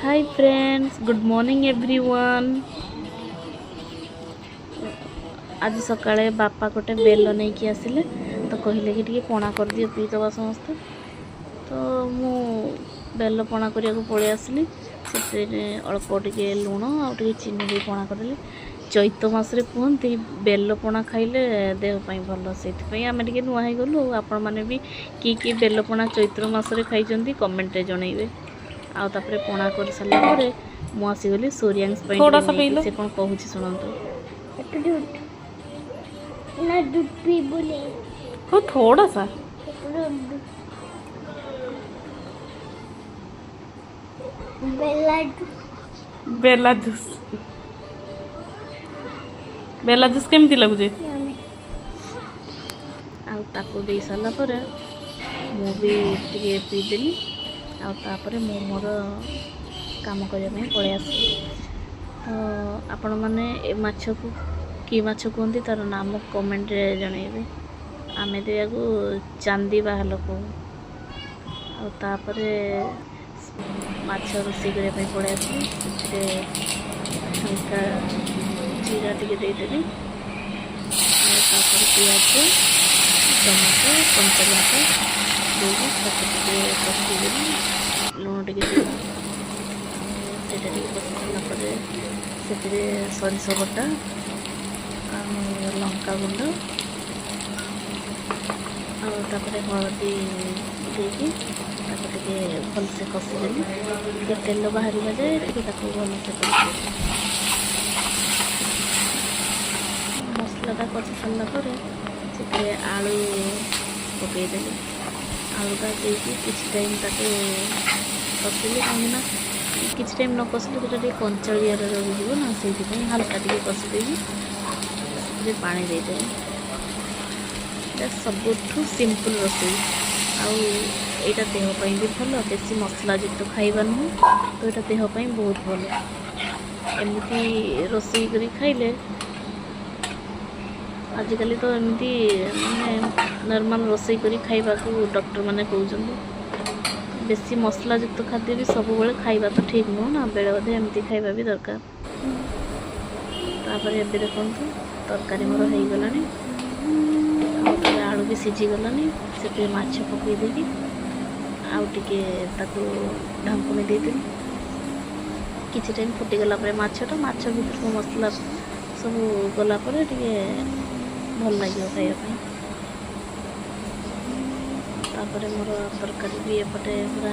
Hi friends, good morning everyone. आज सकाळे बापा गोटे बेल नहीं कि आसिले तो कहले कि पणा कर दियो पीदबा समस्ते। तो मु बेल पणा करिया को पळे आसली। से अल्प टिके लुण आ चीनी दे पणा करली। चैत मासरे कहते बेल पणा खाइले देह पाई भल, से आम टे नुआ हो गलु। आपण मैंने भी कि बेल पणा चैत्र मासरे खाई कमेंट रे जनइबे। आउ तापरे पणा कर सारा पर मु आसीगली सूर्यांश से कौन कहूँ शुणु। थोड़ा सा बेला जूस केमती लगुचे आकु दे सारा पर मु भी टिके पीदेली। आउे मु मोर काम करने पलि आस। तो आपण मैंने माछ को कि माछ कहते तार नाम कमेंट रे जनइबे। आमे तो या चांदी बाहल कहू। तापरे माछ रोषे करने पलि आस। हल्का जीरा टिके देदेली। पियाज टमाटो कंचा लंका पकईदेली। लुण टे से सरिष बटा लंका गुंड आपर हलदी देके भलसे कषिदेली। टे तेल बाहर जाए भलसे मसलाटा कषि सारापर से आलू पकईदेली। आलूटा देकी किसी टाइम ताको कषिली कहीं किसी टाइम न कषिले तो कंचाड़िया रही ना, से हल्का टे कषिदेवी पानी देदे। सबुठ सिंपल रोषेई आईटा देहपाई भी भल। बेसी मसलायुक्त खाइबा नुह तो यहाँ देहपाई बहुत भल। एमती रोषेई करी खाइले आजिकल तो एमती माने नॉर्मल रोषेई करी खाइबा को डॉक्टर माने कहउछन्ति। बेसी मसलायुक्त खाद्य भी सब बेले खाइबा तो ठीक नुह ना, बेले बधे एमती खाइबा भी दरकार। तापर एबे देखंतु तरकारी मोर हो गलानी। आलू भी सीझी गलानी। से माछ पकई देकी आउ टिके ताको ढांकुनी देदेली। किछि टाइम फुटीगला माछटा माछ भीतर मसला सब गला टिके भल लगे खाइबा। तापर मोर तरकारी भी एपटे पूरा